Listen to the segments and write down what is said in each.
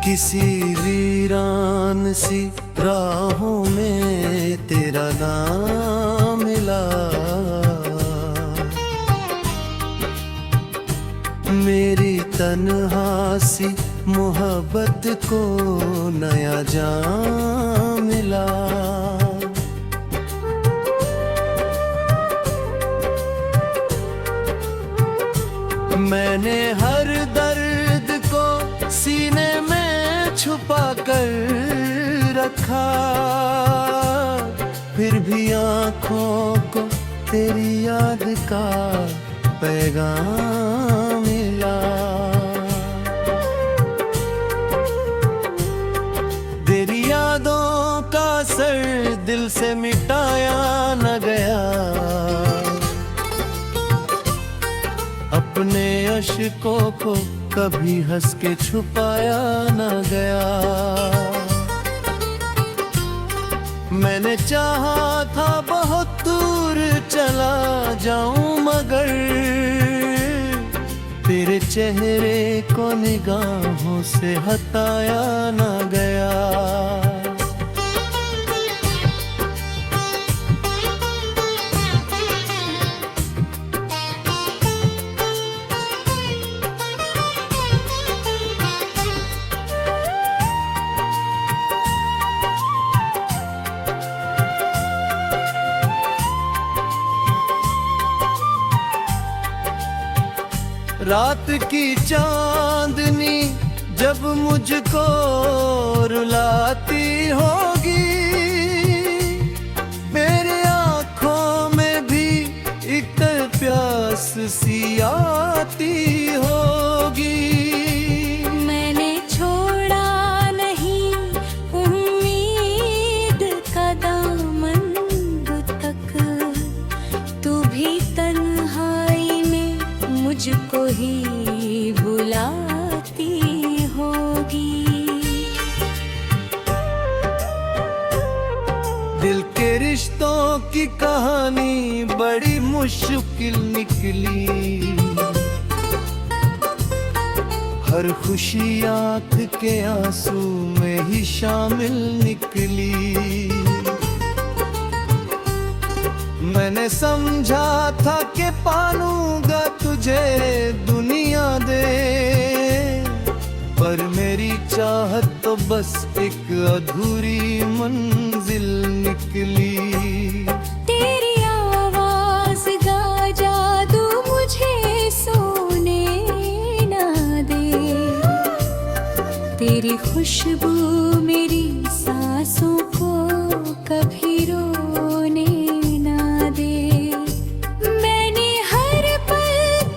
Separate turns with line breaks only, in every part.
किसी वीरान सी राहों में तेरा नाम मिला। मेरी तन्हा सी मोहब्बत को नया जाम मिला। मैंने हर दर्द को सीने में छुपा कर रखा, फिर भी आँखों को तेरी याद का पैगाम मिला। तेरी यादों का असर दिल से मिटाया न गया, अपने अश्कों को कभी हंस के छुपाया न गया। मैंने चाहा था बहुत दूर चला जाऊं, मगर तेरे चेहरे को निगाहों से हटाया न गया। रात की चांदनी जब मुझको रुलाती होगी, मेरी आँखों में भी एक प्यास सी आती होगी।
मैंने छोड़ा नहीं उम्मीद का दामन तक, तू भी तन्हाई में मुझको ही बुलाती होगी।
दिल के रिश्तों की कहानी बड़ी मुश्किल निकली, हर खुशी आँख के आंसू में ही शामिल निकली। मैंने समझा था कि पालूंगा तुझे दुनिया दे, पर मेरी चाहत तो बस एक अधूरी मंजिल निकली।
तेरी आवाज का जादू मुझे सोने ना दे, तेरी खुशबू मेरी सांसों को कभी रोने ना दे। मैंने हर पल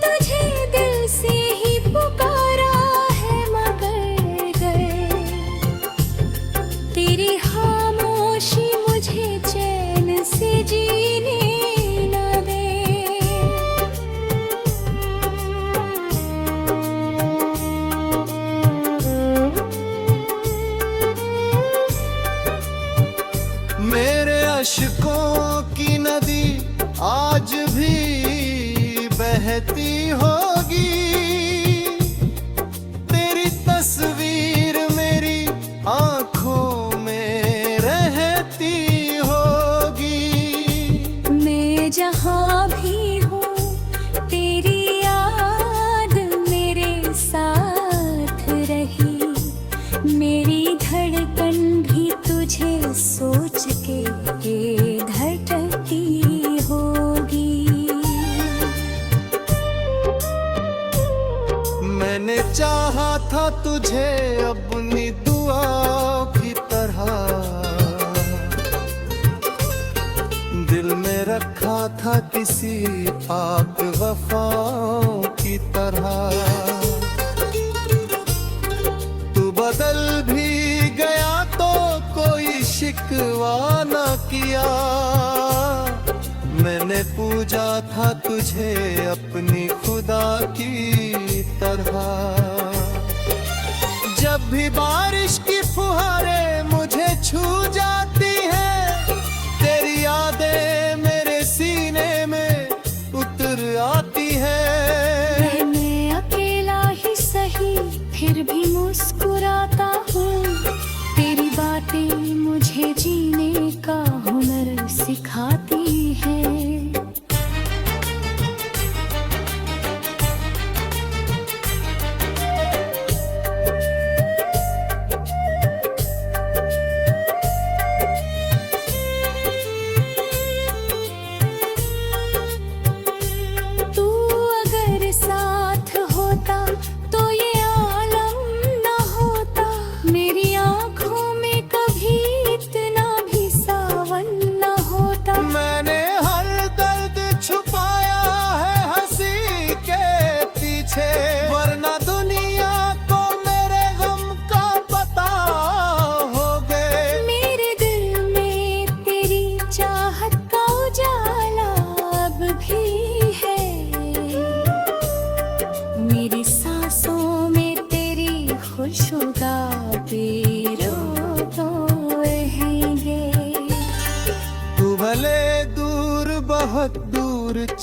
तुझे दिल से ही पुकारा है, मगर तेरी खामोशी मुझे चैन से जीने ना दे।
मेरे अश्कों की नदी आज भी बहती होगी, तेरी तस्वीर मेरी आँखों में रहती होगी।
मैं जहाँ भी हूँ तेरी याद मेरे साथ रही, मेरी धड़कन भी तुझे सोच के धड़कती होगी।
मैंने चाहा था तुझे अपनी दुआओं की तरह, दिल में रखा था किसी पाक वफाओं की तरह। तू बदल भी गया तो कोई शिकवा न किया, मैंने पूजा था तुझे अपनी खुदा की तरह। जब भी बारिश की फुहारें मुझे छू जाती हैं, तेरी यादें मेरे सीने में उतर आती हैं।
मैं अकेला ही सही फिर भी मुस्कुराता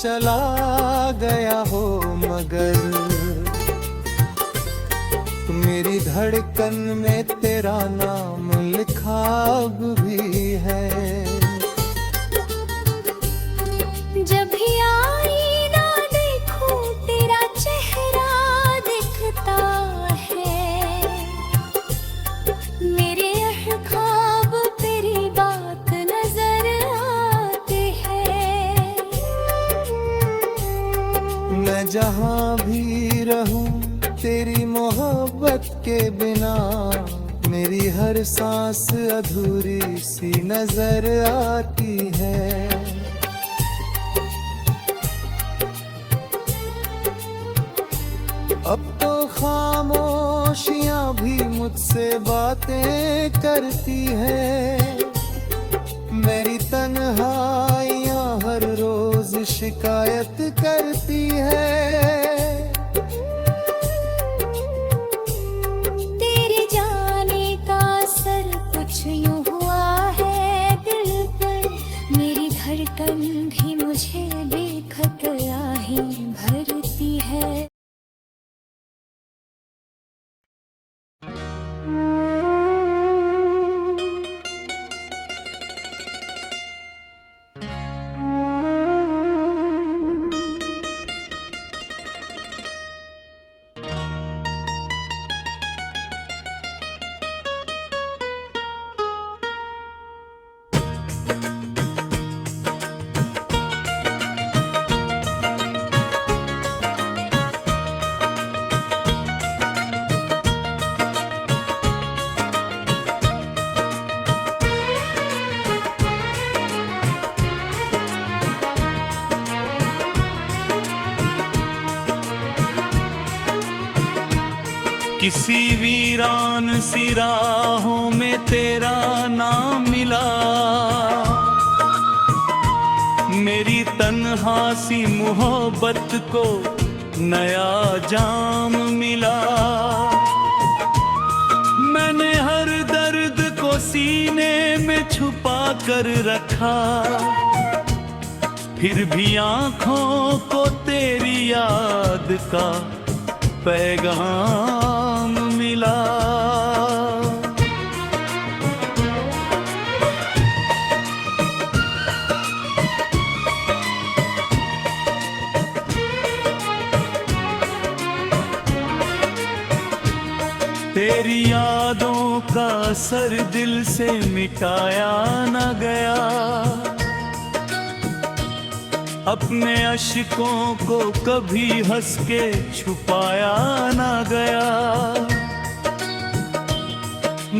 चला गया हो, मगर मेरी धड़कन में तेरा नाम लिखा अब भी है।
जब भी आईना देखूं तेरा चेहरा दिखता है, मेरे ख्वाब तेरी बात नजर आते हैं।
मैं जहाँ भी रहूं तेरी मोहब्बत के बिना मेरी हर सांस अधूरी सी नजर आती है। अब तो खामोशियां भी मुझसे बातें करती है। मेरी तन्हाइयां हर रोज शिकायत करती है।
तेरे जाने का असर कुछ यूं हुआ है दिल पर, मेरी धड़कन भी मुझे देखकर आहें भरती है।
किसी वीरान सी राहों में तेरा नाम मिला, मेरी तन्हा सी मोहब्बत को नया जाम मिला। मैंने हर दर्द को सीने में छुपा कर रखा, फिर भी आँखों को तेरी याद का पैगाम मिला। तेरी यादों का असर दिल से मिटाया न गया, अपने अश्कों को कभी हंस के छुपाया ना गया।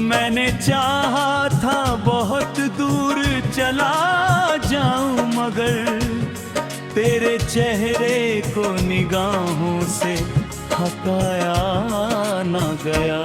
मैंने चाहा था बहुत दूर चला जाऊं, मगर तेरे चेहरे को निगाहों से हटाया ना गया।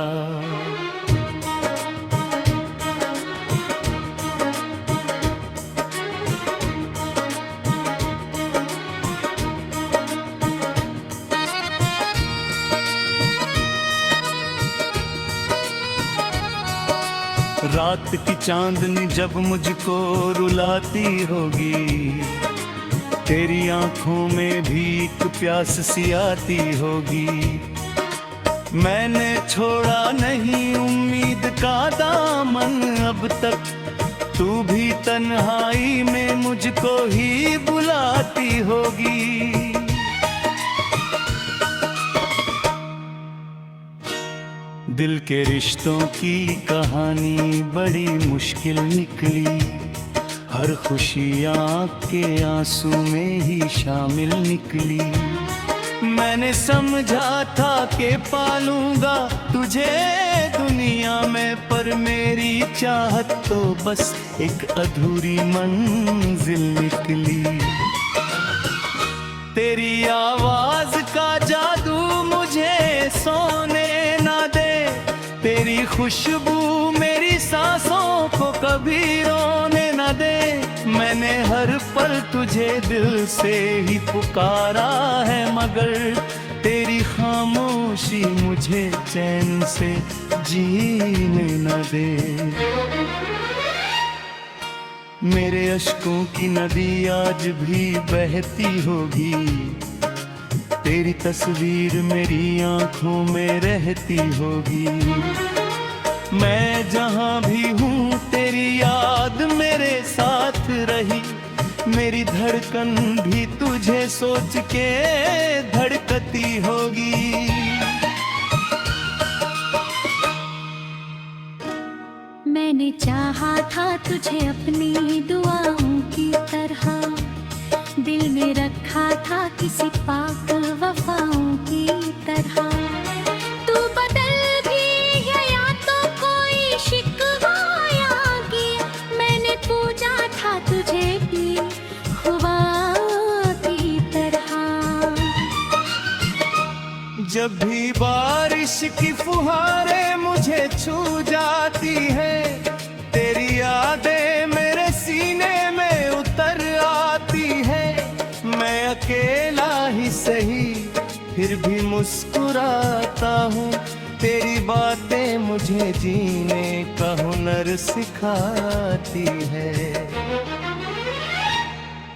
रात की चांदनी जब मुझको रुलाती होगी, तेरी आंखों में भी एक प्यास सी आती होगी। मैंने छोड़ा नहीं उम्मीद का दामन अब तक, तू भी तन्हाई में मुझको ही बुलाती होगी। दिल के रिश्तों की कहानी बड़ी मुश्किल निकली, हर खुशी आँख के आंसू में ही शामिल निकली। मैंने समझा था कि पालूंगा तुझे दुनिया में, पर मेरी चाहत तो बस एक अधूरी मंजिल निकली। तेरी आवाज का जादू मुझे सोने ना दे, तेरी खुशबू मेरी सांसों को कभी रोने न दे। मैंने हर पल तुझे दिल से ही पुकारा है, मगर तेरी खामोशी मुझे चैन से जीने न दे। मेरे अश्कों की नदी आज भी बहती होगी, तेरी तस्वीर मेरी आंखों में रहती होगी। मैं जहां भी हूँ तेरी याद मेरे साथ रही, मेरी धड़कन भी तुझे सोच के धड़कती होगी।
मैंने चाहा था तुझे अपनी दुआओं की तरह, दिल में रखा था किसी पाक वफाओं की तरह। तू बदल भी गया तो कोई शिकवा गया, मैंने पूजा था तुझे भी खुदा की तरह।
जब भी बारिश की फुहारें मुझे छू जाती है, तेरी यादें मेरे सीने में उतर आती है। मैं अकेला ही सही फिर भी मुस्कुराता हूँ, तेरी बातें मुझे जीने का हुनर सिखाती है।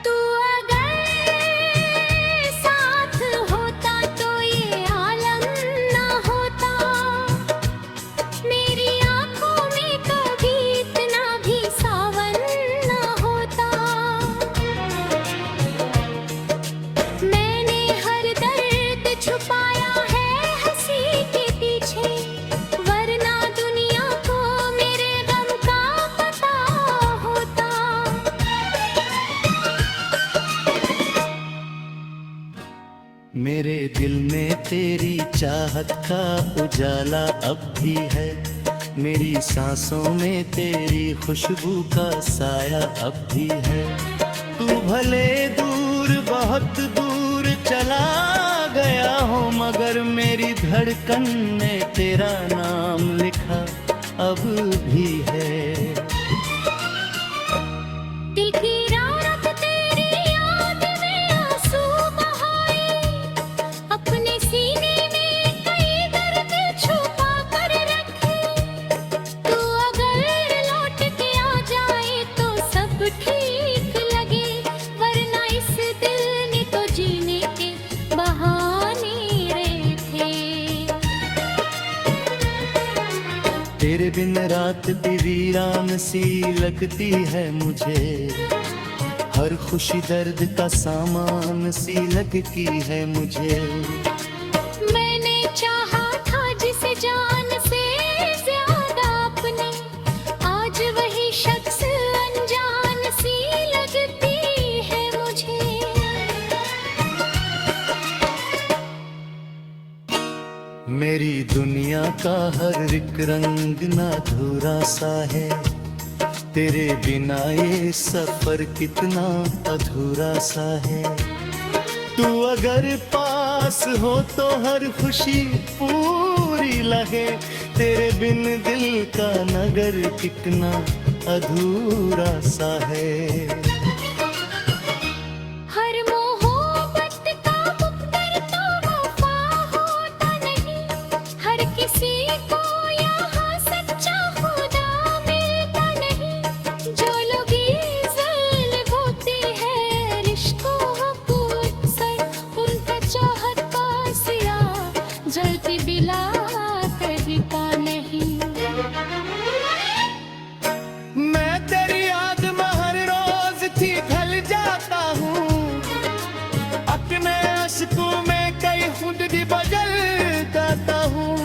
तू अगर साथ होता तो ये आलम ना होता, मेरी आंखों में कभी इतना भी सावन ना होता। मैंने हर दर्द छुपाया है हंसी के पीछे, वरना दुनिया को मेरे गम का पता होता।
मेरे दिल में तेरी चाहत का उजाला अब भी है, मेरी सांसों में तेरी खुशबू का साया अब भी है। तू भले दूर बहुत दूर चला गया हो, मगर मेरी धड़कन में तेरा नाम लिखा अब भी है।
दिल की रात तेरी याद में आंसू बहाए, अपने सीने में कई दर्द छुपा कर रखे। तू अगर लौट के आ जाए तो सब ठीक लगे, वरना इस दिल ने तो जीने के बहाने रखे।
तेरे बिन रात भी वीरान सी लगती है मुझे, हर खुशी दर्द का सामान सी लगती है मुझे।
मैंने चाहा था जिसे जान से ज्यादा अपने, आज वही शख्स अनजान सी लगती है मुझे।
मेरी दुनिया का हर एक रंग नाधुरा सा है, तेरे बिना ये सफर कितना अधूरा सा है। तू अगर पास हो तो हर खुशी पूरी लगे, तेरे बिन दिल का नगर कितना अधूरा सा है।
हर मोहब्बत का मुक्तर तो वफा होता नहीं, हर किसी को यहाँ सच्चा खुदा मिलता नहीं। जो लोग इज़्ज़त होती है रिश्तों को अक्सर, उनका चाहत का सिरा जलती बिला तरीका नहीं।
मैं तेरी याद में हर रोज थी ढल जाता हूँ, अपने अश्कों में कई खुद भी बदल जाता हूँ।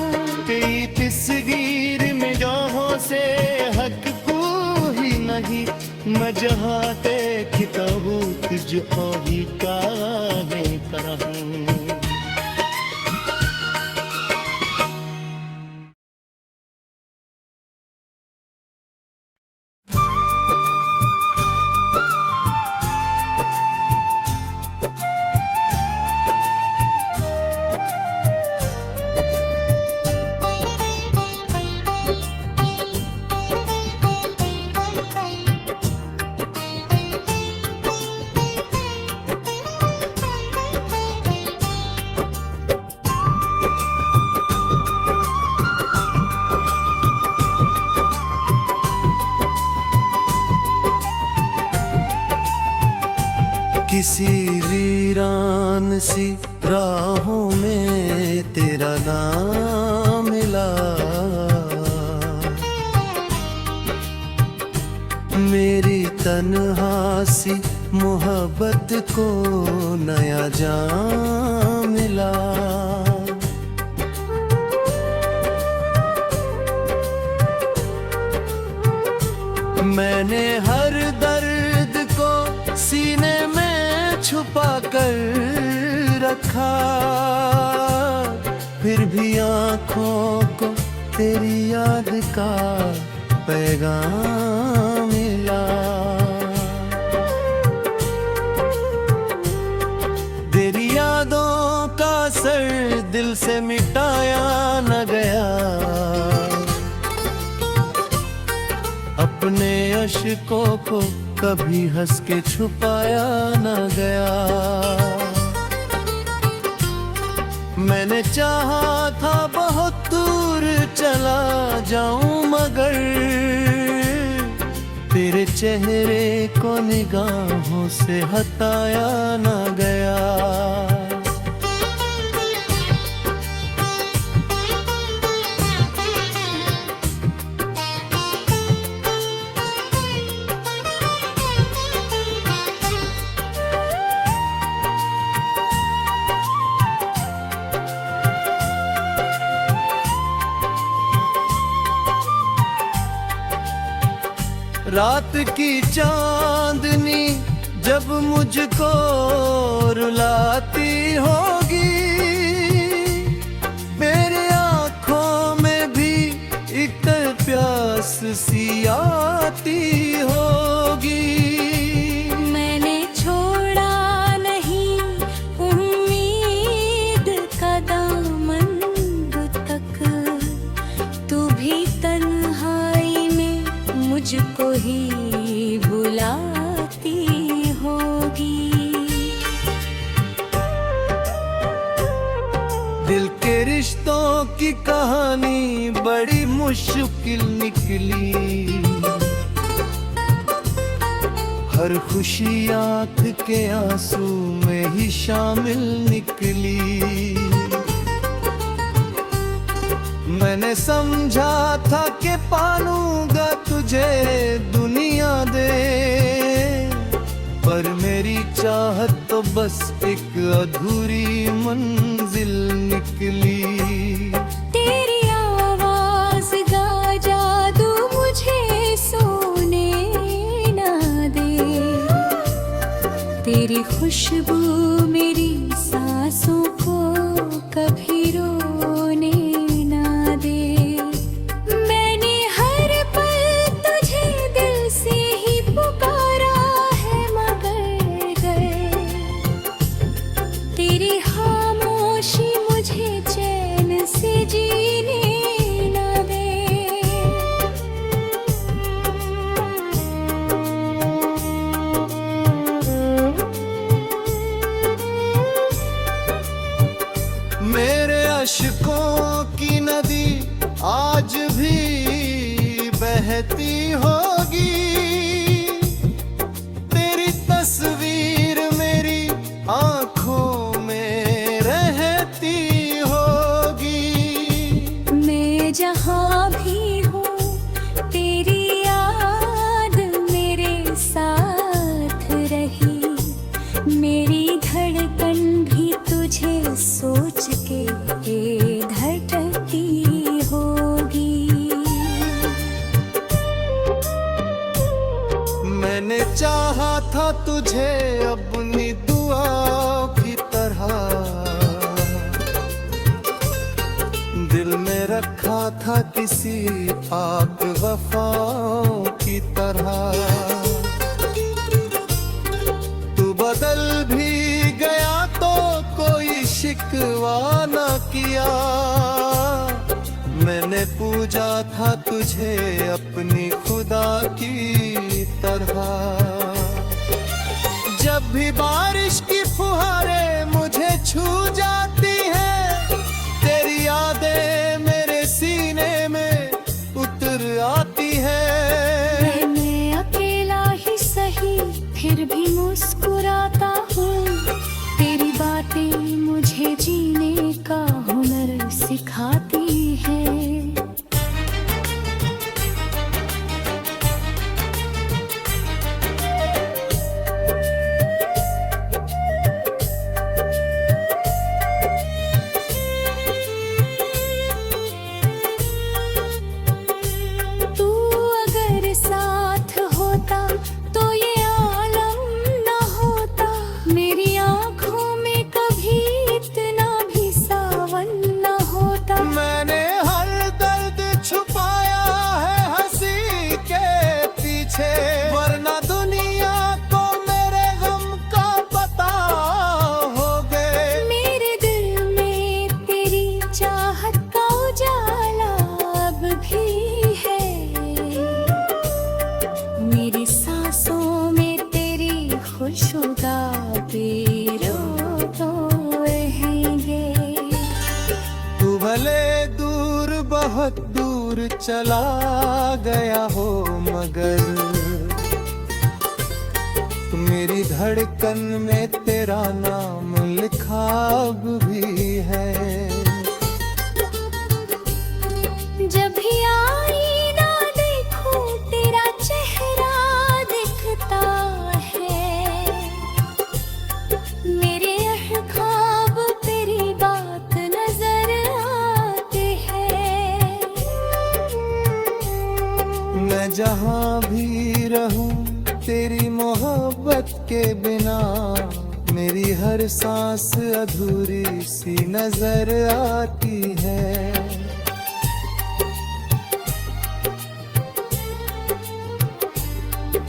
कई तस्वीर में जोहों से हक कोई नहीं, मैं जहाँ देखता हूँ तुझको ही काहे करहूँ।
किसी वीरान सी राहों में तेरा नाम मिला। मेरी तन्हा सी मोहब्बत को नया जाम मिला। मैंने हर दर्द को सीने में छुपा कर रखा, फिर भी आँखों को तेरी याद का पैगाम मिला। तेरी यादों का असर दिल से मिटाया न गया, अपने अश्कों को कभी हंस के छुपाया न गया। मैंने चाहा था बहुत दूर चला जाऊं, मगर तेरे चेहरे को निगाहों से हटाया न गया। रात की चांदनी जब मुझको रुलाती होगी, मेरी आँखों में भी एक प्यास सी आती होगी।
मैंने छोड़ा नहीं उम्मीद का दामन तक, तू भी तन्हाई में मुझको ही बुलाती होगी।
दिल के रिश्तों की कहानी बड़ी मुश्किल निकली, हर खुशी आँख के आंसू में ही शामिल निकली। मैंने समझा था कि पालूंगा तुझे दुनिया दे, पर मेरी चाहत तो बस एक अधूरी मंजिल निकली।
तेरी आवाज का जादू मुझे सोने ना दे, तेरी खुशबू मेरी सांसों को कभी रोने ना दे। मैंने हर पल तुझे दिल से ही पुकारा है, मगर तेरी खामोशी मुझे चैन से जीने ना दे।
मेरे अश्कों की नदी आज भी बहती होगी, तेरी तस्वीर मेरी आँखों में रहती होगी।
मैं जहाँ भी हूँ तेरी याद मेरे साथ रही, मेरी धड़कन भी तुझे सोच के धड़कती होगी।
मैंने चाहा था तुझे अपनी दुआओं की तरह, दिल में रखा था किसी पाक वफाओं की तरह। तू बदल भी गया तो कोई शिकवा न किया, मैंने पूजा था तुझे अपनी खुदा की तरह। जब भी बारिश की फुहारें मुझे छू जाती हैं, तेरी यादें मेरे सीने में उतर आती हैं।
मैं अकेला ही सही फिर भी मुस्कुराता हूँ,
भले दूर बहुत दूर चला गया हो, मगर मेरी धड़कन में तेरा नाम लिखा अब भी है।
जब भी आईना देखूं तेरा चेहरा दिखता है, मेरे ख्वाब तेरी बात नजर आते हैं।
मैं जहाँ भी रहूं तेरी मोहब्बत के बिना मेरी हर सांस अधूरी सी नजर आती है।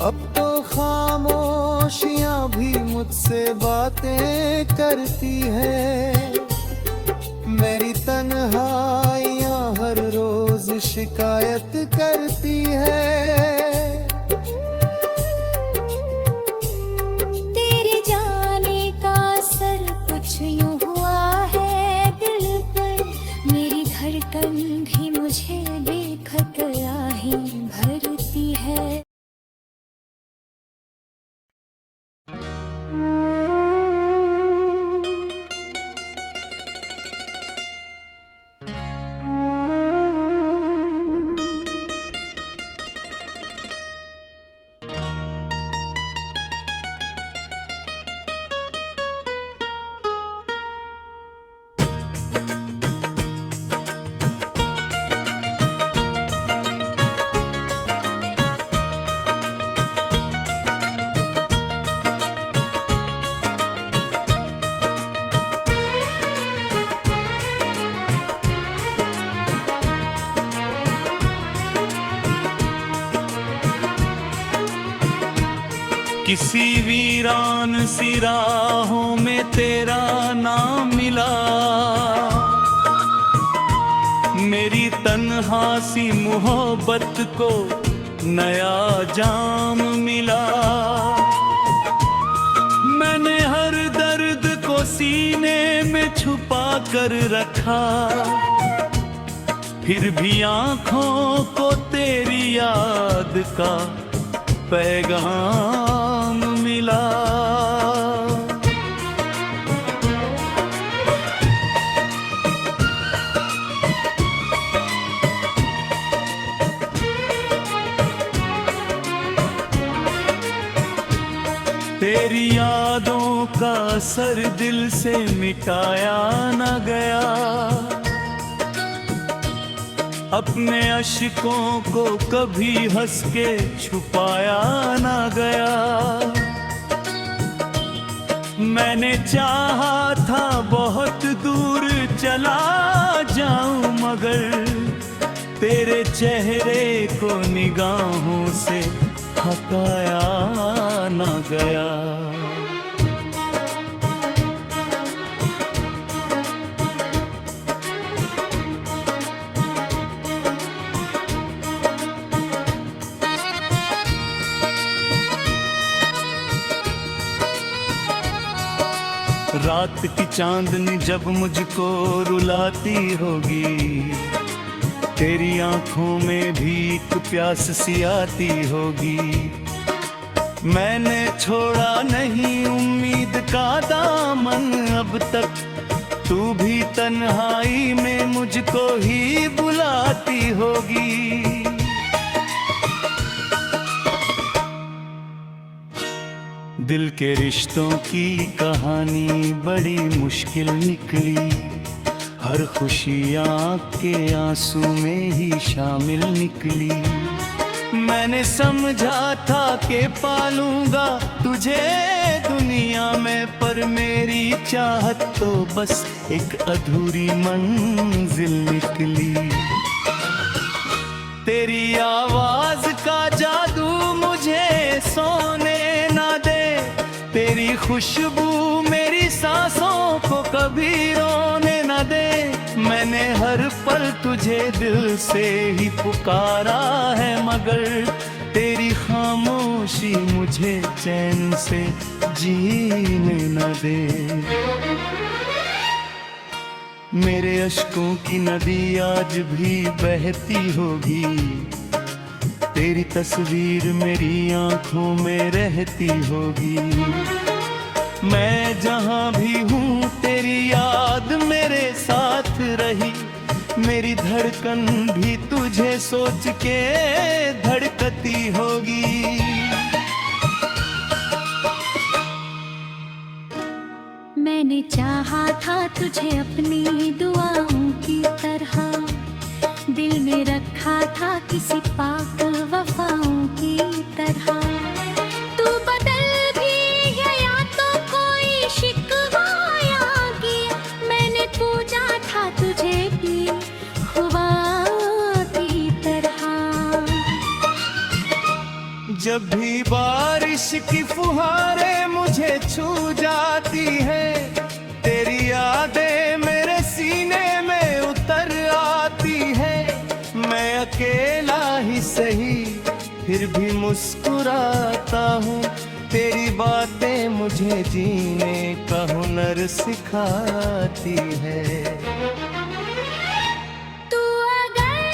अब तो खामोशियां भी मुझसे बातें करती है। मेरी तन्हाइयां हर रोज शिकायत करती है।
तेरे जाने का असर कुछ यूं हुआ है दिल पर, मेरी धड़कन भी मुझे देखकर आहें भरती है।
किसी वीरान सी राहों में तेरा नाम मिला, मेरी तन्हा सी मोहब्बत को नया जाम मिला। मैंने हर दर्द को सीने में छुपा कर रखा, फिर भी आँखों को तेरी याद का पैगाम मिला। तेरी यादों का असर दिल से मिटाया न गया, अपने अश्कों को कभी हंस के छुपाया ना गया। मैंने चाहा था बहुत दूर चला जाऊं, मगर तेरे चेहरे को निगाहों से हटाया ना गया। रात की चांदनी जब मुझको रुलाती होगी, तेरी आंखों में भी एक प्यास सी आती होगी। मैंने छोड़ा नहीं उम्मीद का दामन अब तक, तू भी तन्हाई में मुझको ही बुलाती होगी। दिल के रिश्तों की कहानी बड़ी मुश्किल निकली, हर खुशी आँख के आंसू में ही शामिल निकली। मैंने समझा था कि पालूंगा तुझे दुनिया में, पर मेरी चाहत तो बस एक अधूरी मंजिल निकली। तेरी आवाज का जादू मुझे सोने ना दे, तेरी खुशबू मेरी सांसों को कभी रोने न दे। मैंने हर पल तुझे दिल से ही पुकारा है, मगर तेरी खामोशी मुझे चैन से जीने न दे। मेरे अश्कों की नदी आज भी बहती होगी, तेरी तस्वीर मेरी आंखों में रहती होगी। मैं जहां भी हूँ तेरी याद मेरे साथ रही, मेरी धड़कन भी तुझे सोच के धड़कती होगी।
मैंने चाहा था तुझे अपनी दुआओं की तरह, दिल में रखा था किसी पाक वफाओं की तरह। तू बदल भी गया तो कोई शिकवा आ गया, मैंने पूजा था तुझे भी खुदा की तरह।
जब भी बारिश की फुहारें मुझे छू जाती है, तेरी यादें मेरे सीने में उतर आती है। मैं अकेला ही सही फिर भी मुस्कुराता हूँ, तेरी बातें मुझे जीने का हुनर सिखाती है।
तू अगर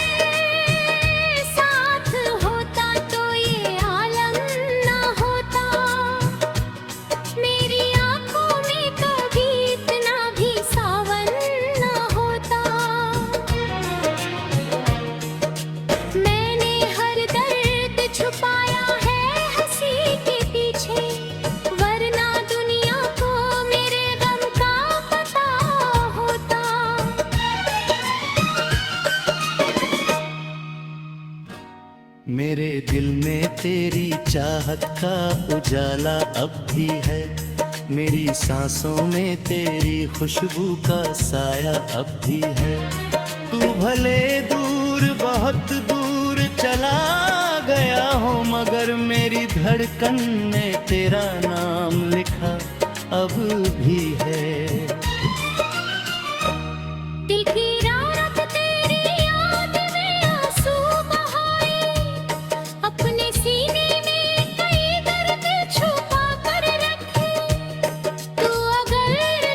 साथ होता तो ये आलम ना होता, मेरी आंखों में कभी इतना भी सावन ना होता। मैंने हर दर्द छुपाया है हंसी के पीछे, वरना दुनिया को मेरे गम का पता होता।
मेरे दिल में तेरी चाहत का उजाला अब भी है, मेरी सांसों में तेरी खुशबू का साया अब भी है। तू भले दूर बहुत दूर चला गया हो, मगर मेरी धड़कन में तेरा नाम लिखा अब भी है।
दिल की रात तेरी याद में आंसू बहाए, अपने सीने में कई दर्द छुपा कर रखे। तू अगर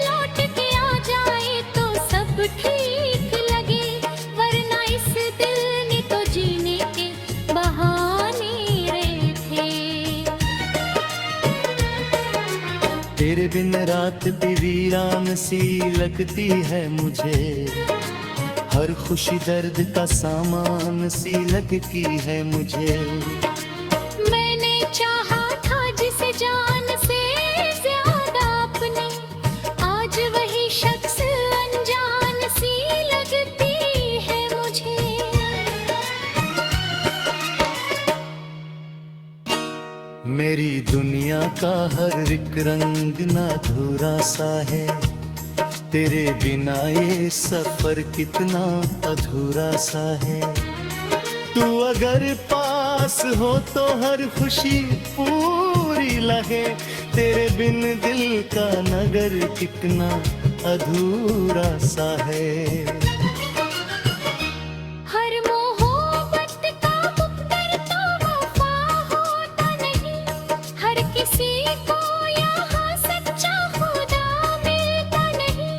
लौट के आ जाए तो सब ठीक लगे, वरना इस दिल ने तो जीने के बहाने रखे।
तेरे बिन रात भी वीरान सी लगती है मुझे, हर खुशी दर्द का सामान सी लगती है मुझे।
मैंने चाहा था जिसे जान से ज्यादा अपने, आज वही शख्स अनजान सी लगती है मुझे।
मेरी दुनिया का हर एक रंग नाधुरा सा है, तेरे बिना ये सफर कितना अधूरा सा है। तू अगर पास हो तो हर खुशी पूरी लगे, तेरे बिन दिल का नगर कितना अधूरा सा है।
हर मोहब्बत का मुक़द्दर तो वफा होता नहीं, हर किसी को यहाँ सच्चा खुदा मिलता नहीं।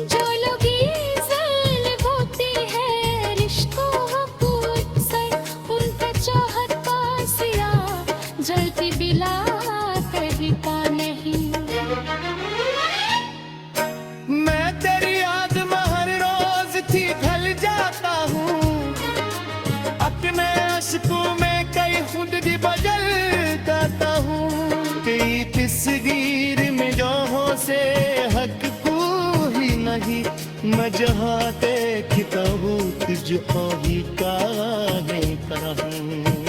जो लोग इज़्ज़त होती है रिश्तों को अक्सर, उनका चाहत का सिरा जलती बिला तरीका नहीं।
मैं तेरी याद में हर रोज थी ढल जाता हूँ, अपने अश्कों में कई खुद भी बदल जाता हूँ। कई तस्वीर में जोहों से हक कोई नहीं, मैं जहाँ देखता हूँ तुझको ही काहे करहूँ।